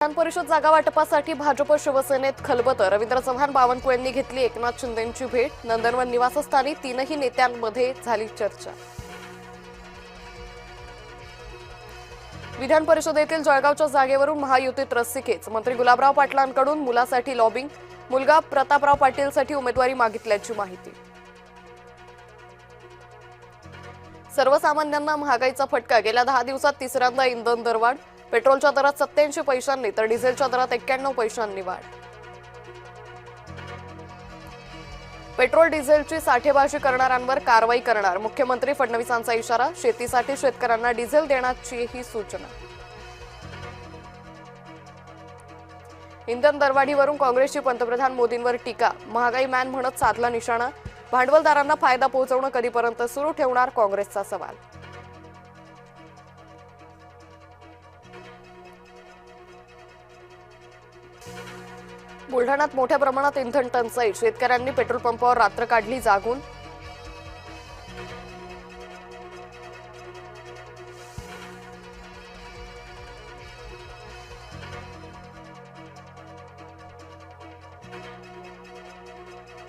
विधान परिषद जागा वाटपासाठी भाजप शिवसेनेत खलबतं। रवींद्र चव्हाण बावनकुळेंनी घेतली एकनाथ शिंदेंची भेट। नंदनवन निवासस्थानी तीनही नेत्यांमध्ये झाली चर्चा। विधान परिषदेतील जळगावच्या जागेवरून महायुतीत रस्सीखेच। मंत्री गुलाबराव पाटलांकडून मुलासाठी लॉबिंग। मुलगा प्रतापराव पाटीलसाठी उमेदवारी मागितल्याची माहिती। सर्वसामान्यांना महागाईचा फटका। गेल्या 10 दिवसात तिसऱ्यांदा इंधन दरवाढ। पेट्रोलच्या दरात 87 पैशांनी तर डिझेलच्या दरात 91 पैशांनी वाढ। पेट्रोल डिझेलची साठेबाजी करणाऱ्यांवर कारवाई करणार। मुख्यमंत्री फडणवीसांचा इशारा। शेतीसाठी शेतकऱ्यांना डिझेल देण्याचीही सूचना। इंधन दरवाढीवरून काँग्रेसची पंतप्रधान मोदींवर टीका। महागाई मॅन म्हणत साधला निशाणा। भांडवलदारांना फायदा पोहोचवणं कधीपर्यंत सुरू ठेवणार काँग्रेसचा सवाल। बुलढाण्यात मोठ्या प्रमाणात इंधन टंचाई। शेतकऱ्यांनी पेट्रोल पंपावर रात्र काढली जागून।